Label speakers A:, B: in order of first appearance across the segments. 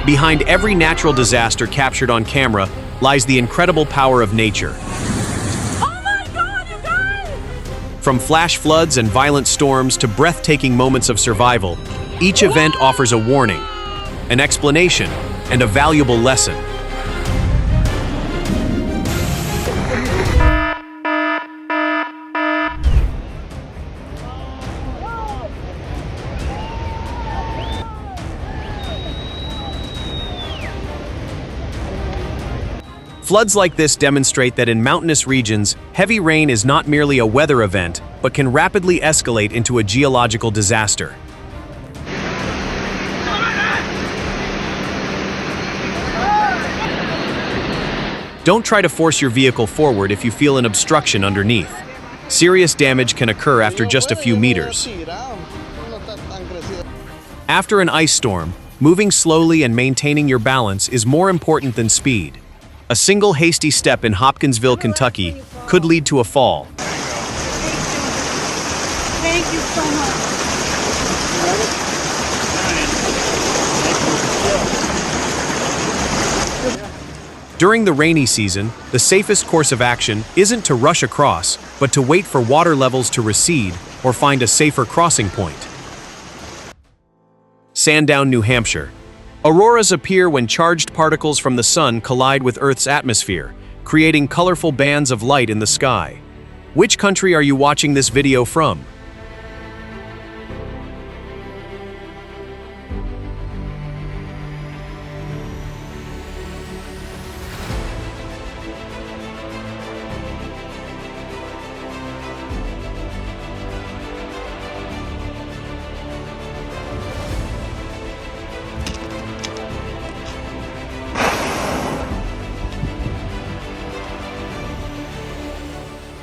A: Behind every natural disaster captured on camera lies the incredible power of nature.
B: Oh my God, you guys!
A: From flash floods and violent storms to breathtaking moments of survival, each event offers a warning, an explanation, and a valuable lesson. Floods like this demonstrate that in mountainous regions, heavy rain is not merely a weather event, but can rapidly escalate into a geological disaster. Don't try to force your vehicle forward if you feel an obstruction underneath. Serious damage can occur after just a few meters. After an ice storm, moving slowly and maintaining your balance is more important than speed. A single hasty step in Hopkinsville, Kentucky, could lead to a fall.
B: Thank you so much.
A: During the rainy season, the safest course of action isn't to rush across, but to wait for water levels to recede or find a safer crossing point. Sandown, New Hampshire. Auroras appear when charged particles from the sun collide with Earth's atmosphere, creating colorful bands of light in the sky. Which country are you watching this video from?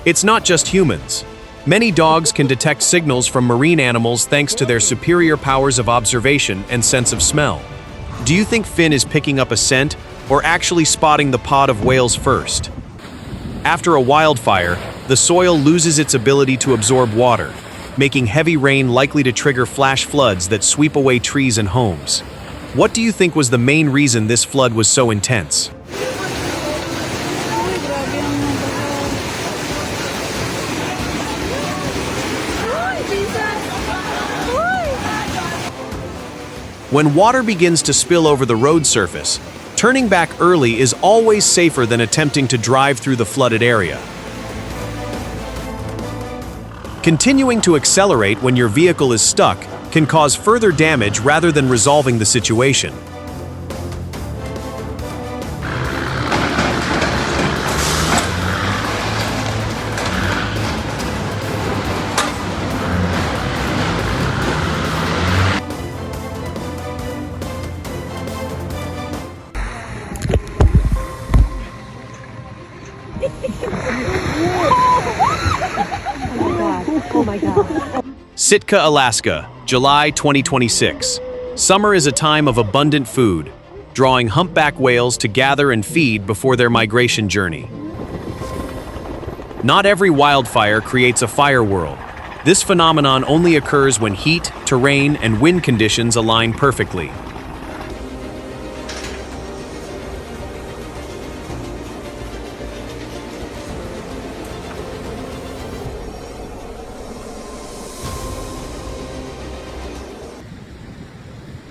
A: It's not just humans. Many dogs can detect signals from marine animals thanks to their superior powers of observation and sense of smell. Do you think Finn is picking up a scent or actually spotting the pod of whales first? After a wildfire, the soil loses its ability to absorb water, making heavy rain likely to trigger flash floods that sweep away trees and homes. What do you think was the main reason this flood was so intense? When water begins to spill over the road surface, turning back early is always safer than attempting to drive through the flooded area. Continuing to accelerate when your vehicle is stuck can cause further damage rather than resolving the situation.
B: Oh my God.
A: Sitka, Alaska, July 2026. Summer is a time of abundant food, drawing humpback whales to gather and feed before their migration journey. Not every wildfire creates a fire world. This phenomenon only occurs when heat, terrain, and wind conditions align perfectly.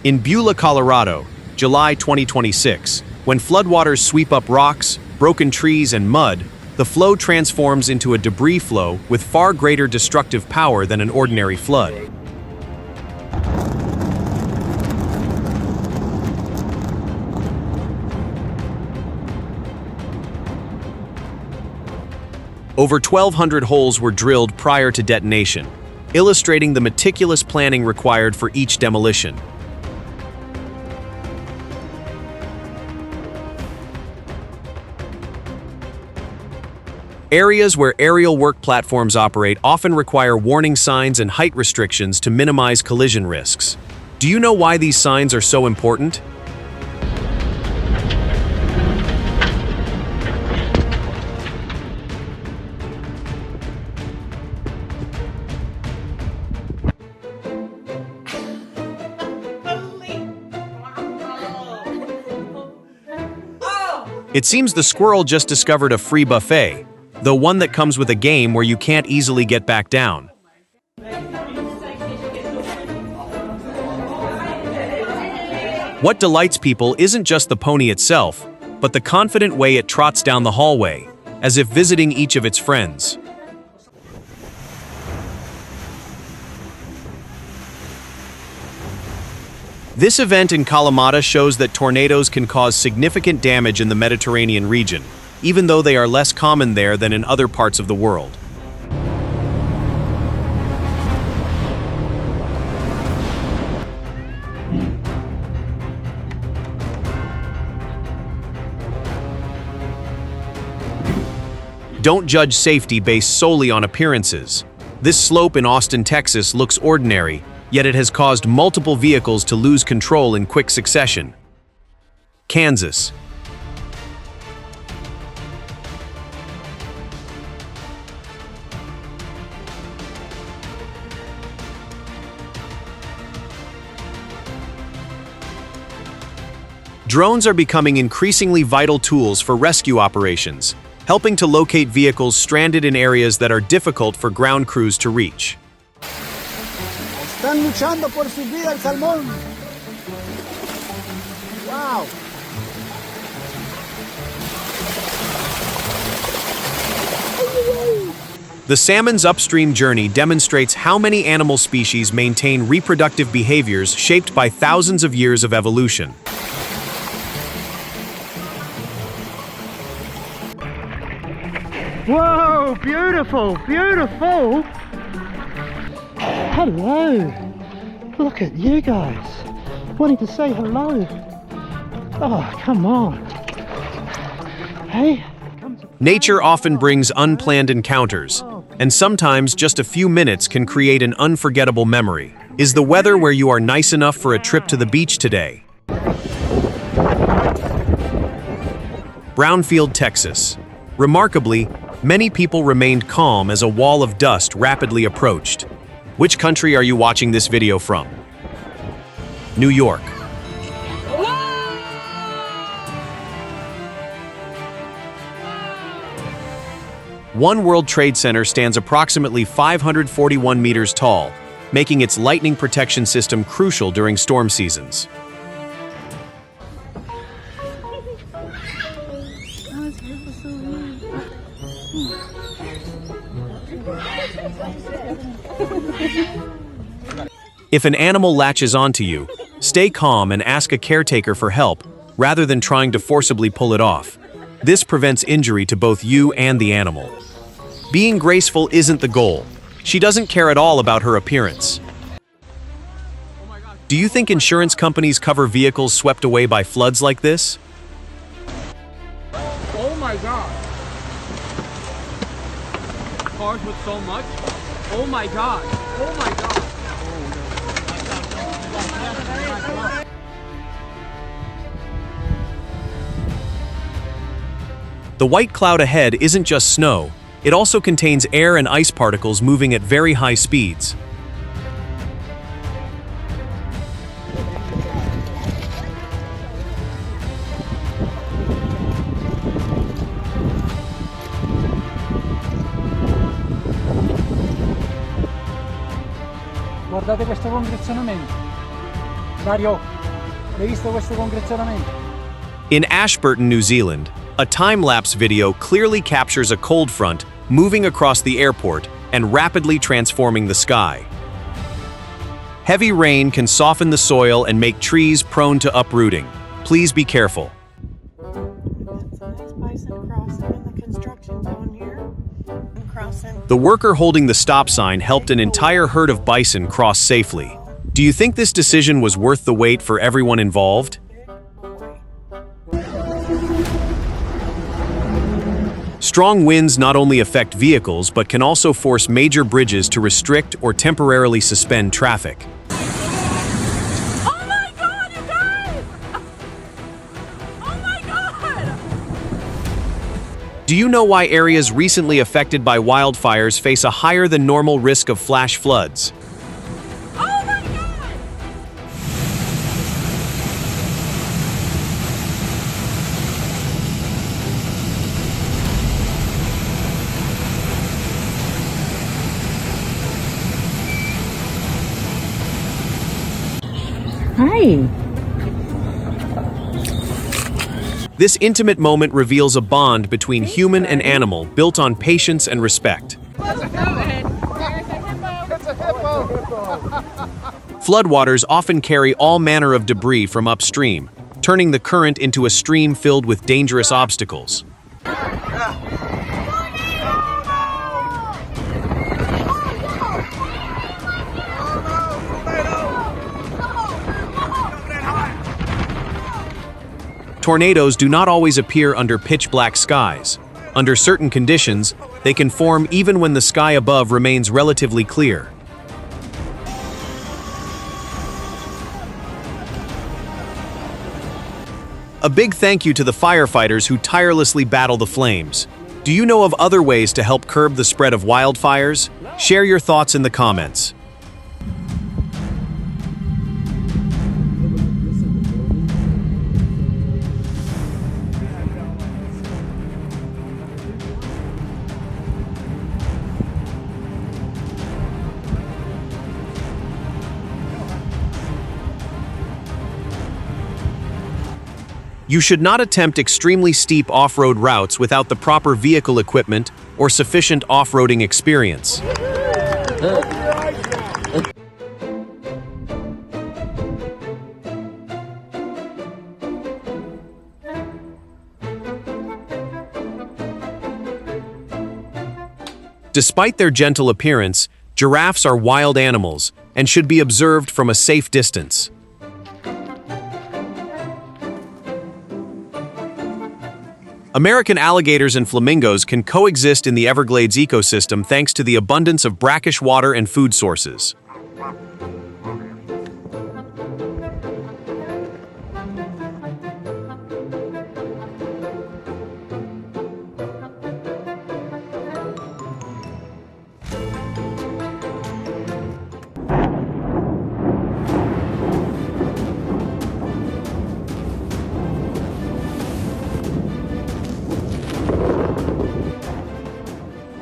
A: In Beulah, Colorado, July 2026, when floodwaters sweep up rocks, broken trees, and mud, the flow transforms into a debris flow with far greater destructive power than an ordinary flood. Over 1,200 holes were drilled prior to detonation, illustrating the meticulous planning required for each demolition. Areas where aerial work platforms operate often require warning signs and height restrictions to minimize collision risks. Do you know why these signs are so important? It seems the squirrel just discovered a free buffet, though one that comes with a game where you can't easily get back down. What delights people isn't just the pony itself, but the confident way it trots down the hallway, as if visiting each of its friends. This event in Kalamata shows that tornadoes can cause significant damage in the Mediterranean region, even though they are less common there than in other parts of the world. Don't judge safety based solely on appearances. This slope in Austin, Texas looks ordinary, yet it has caused multiple vehicles to lose control in quick succession. Kansas. Drones are becoming increasingly vital tools for rescue operations, helping to locate vehicles stranded in areas that are difficult for ground crews to reach.
C: Están luchando por su vida el salmón. Wow.
A: The salmon's upstream journey demonstrates how many animal species maintain reproductive behaviors shaped by thousands of years of evolution.
D: Whoa, beautiful, beautiful. Hello. Look at you guys. Wanting to say hello. Oh, come on. Hey.
A: Nature often brings unplanned encounters, and sometimes just a few minutes can create an unforgettable memory. Is the weather where you are nice enough for a trip to the beach today? Brownfield, Texas. Remarkably, many people remained calm as a wall of dust rapidly approached. Which country are you watching this video from? New York. One World Trade Center stands approximately 541 meters tall, making its lightning protection system crucial during storm seasons. If an animal latches onto you, stay calm and ask a caretaker for help rather than trying to forcibly pull it off. This prevents injury to both you and the animal. Being graceful isn't the goal. She doesn't care at all about her appearance. Do you think insurance companies cover vehicles swept away by floods like this?
E: Oh my god. Cars with so much. Oh my god. Oh my god.
A: The white cloud ahead isn't just snow, it also contains air and ice particles moving at very high speeds.
D: Guardate questo congressionamento. Dario, hai visto questo congressionamento?
A: In Ashburton, New Zealand, a time-lapse video clearly captures a cold front moving across the airport and rapidly transforming the sky. Heavy rain can soften the soil and make trees prone to uprooting. Please be careful.
B: That's a nice bison crossing in the construction zone here. I'm crossing.
A: The worker holding the stop sign helped an entire herd of bison cross safely. Do you think this decision was worth the wait for everyone involved? Strong winds not only affect vehicles but can also force major bridges to restrict or temporarily suspend traffic.
B: Oh my god, you guys! Oh my god!
A: Do you know why areas recently affected by wildfires face a higher than normal risk of flash floods?
B: Oh my god!
F: Hi.
A: This intimate moment reveals a bond between human and animal built on patience and respect. Floodwaters often carry all manner of debris from upstream, turning the current into a stream filled with dangerous obstacles. Tornadoes do not always appear under pitch-black skies. Under certain conditions, they can form even when the sky above remains relatively clear. A big thank you to the firefighters who tirelessly battle the flames. Do you know of other ways to help curb the spread of wildfires? Share your thoughts in the comments. You should not attempt extremely steep off-road routes without the proper vehicle equipment or sufficient off-roading experience. Despite their gentle appearance, giraffes are wild animals and should be observed from a safe distance. American alligators and flamingos can coexist in the Everglades ecosystem thanks to the abundance of brackish water and food sources.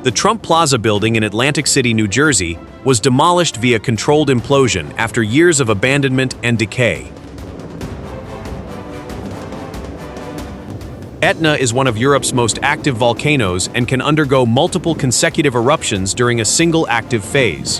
A: The Trump Plaza building in Atlantic City, New Jersey, was demolished via controlled implosion after years of abandonment and decay. Etna is one of Europe's most active volcanoes and can undergo multiple consecutive eruptions during a single active phase.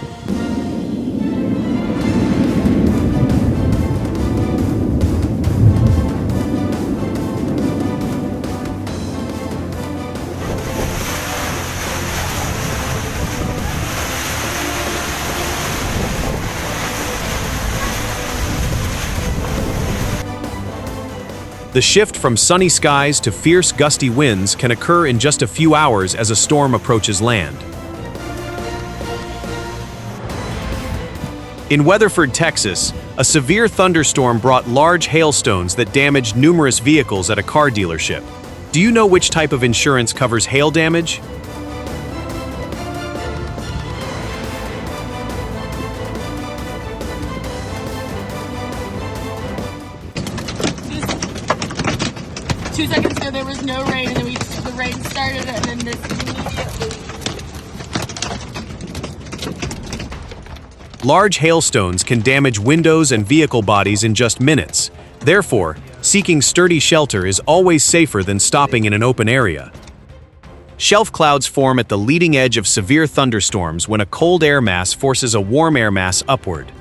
A: The shift from sunny skies to fierce gusty winds can occur in just a few hours as a storm approaches land. In Weatherford, Texas, a severe thunderstorm brought large hailstones that damaged numerous vehicles at a car dealership. Do you know which type of insurance covers hail damage?
G: Two seconds ago there was no rain, and then the rain started, and then this immediately.
A: Large hailstones can damage windows and vehicle bodies in just minutes. Therefore, seeking sturdy shelter is always safer than stopping in an open area. Shelf clouds form at the leading edge of severe thunderstorms when a cold air mass forces a warm air mass upward.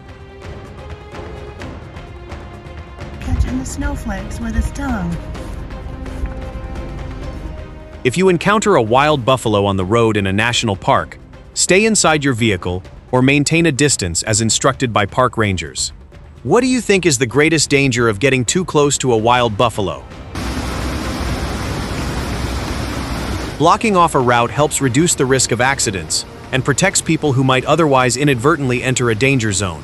B: Catching the snowflakes with his tongue.
A: If you encounter a wild buffalo on the road in a national park, stay inside your vehicle or maintain a distance as instructed by park rangers. What do you think is the greatest danger of getting too close to a wild buffalo? Blocking off a route helps reduce the risk of accidents and protects people who might otherwise inadvertently enter a danger zone.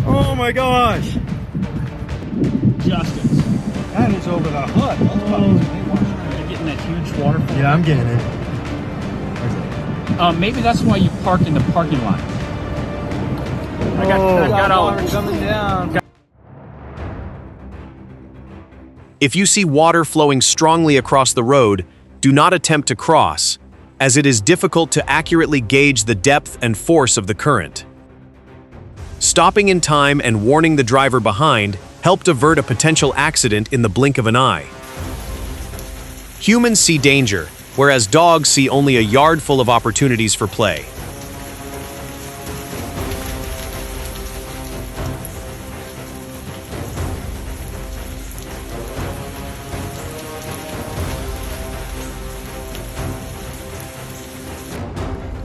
C: Oh my gosh!
E: Justice.
C: That is over the hood.
E: You're getting that huge waterfall.
C: Yeah, I'm getting it.
E: Maybe that's why you park in the parking lot. I got all
C: coming down.
A: If you see water flowing strongly across the road, do not attempt to cross, as it is difficult to accurately gauge the depth and force of the current. Stopping in time and warning the driver behind helped avert a potential accident in the blink of an eye. Humans see danger, whereas dogs see only a yard full of opportunities for play.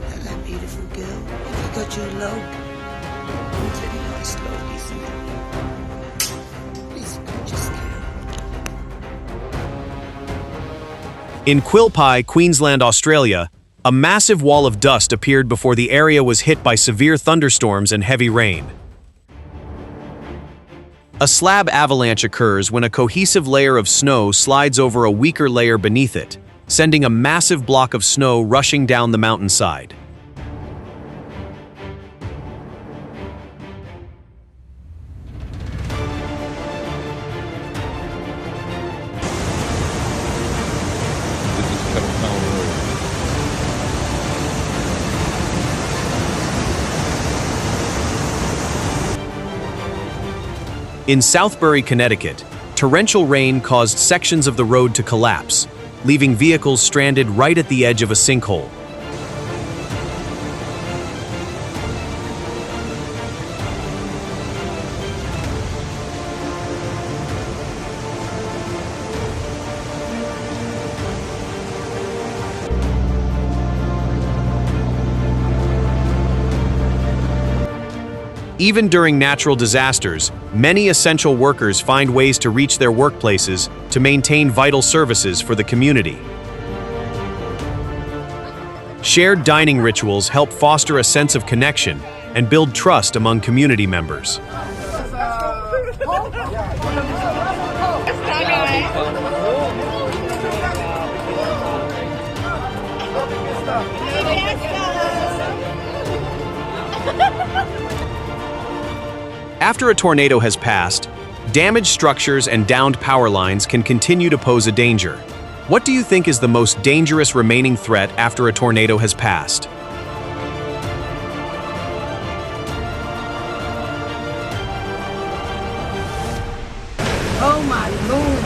F: Hello, beautiful girl. Have you got your log? I'm very nice log, isn't it? This gorgeous girl.
A: In Quilpie, Queensland, Australia, a massive wall of dust appeared before the area was hit by severe thunderstorms and heavy rain. A slab avalanche occurs when a cohesive layer of snow slides over a weaker layer beneath it, sending a massive block of snow rushing down the mountainside. In Southbury, Connecticut, torrential rain caused sections of the road to collapse, leaving vehicles stranded right at the edge of a sinkhole. Even during natural disasters, many essential workers find ways to reach their workplaces to maintain vital services for the community. Shared dining rituals help foster a sense of connection and build trust among community members. After a tornado has passed, damaged structures and downed power lines can continue to pose a danger. What do you think is the most dangerous remaining threat after a tornado has passed?
F: Oh my Lord.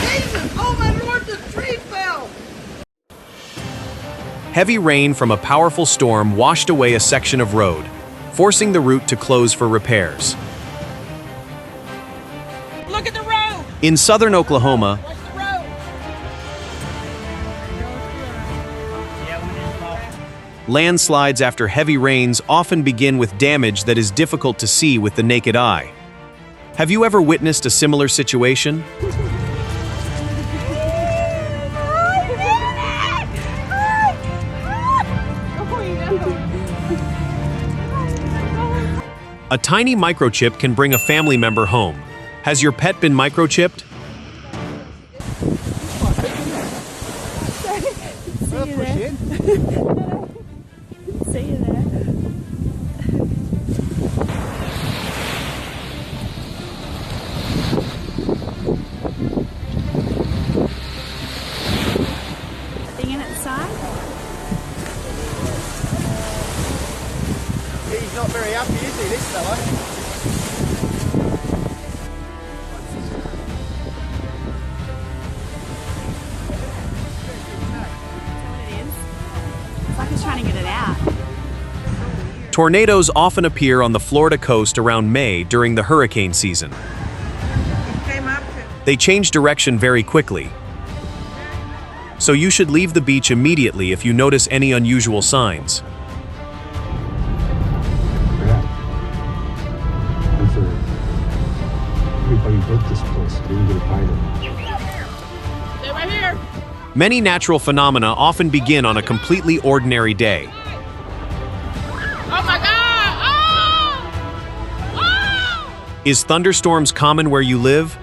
F: Jesus! Oh my Lord, the tree fell!
A: Heavy rain from a powerful storm washed away a section of road, forcing the route to close for repairs.
G: Look at the road.
A: In southern Oklahoma,
G: Watch the road.
A: landslides after heavy rains often begin with damage that is difficult to see with the naked eye. Have you ever witnessed a similar situation? A tiny microchip can bring a family member home. Has your pet been microchipped?
B: See you there. Thing inside?
C: He's not very happy, is he, this fella?
B: It's like he's trying to get it out.
A: Tornadoes often appear on the Florida coast around May during the hurricane season. They change direction very quickly, so you should leave the beach immediately if you notice any unusual signs.
H: Everybody built this place. Didn't get a find
G: They're right here.
A: Many natural phenomena often begin on a completely ordinary day.
G: Oh my God! Oh! Oh!
A: Is thunderstorms common where you live?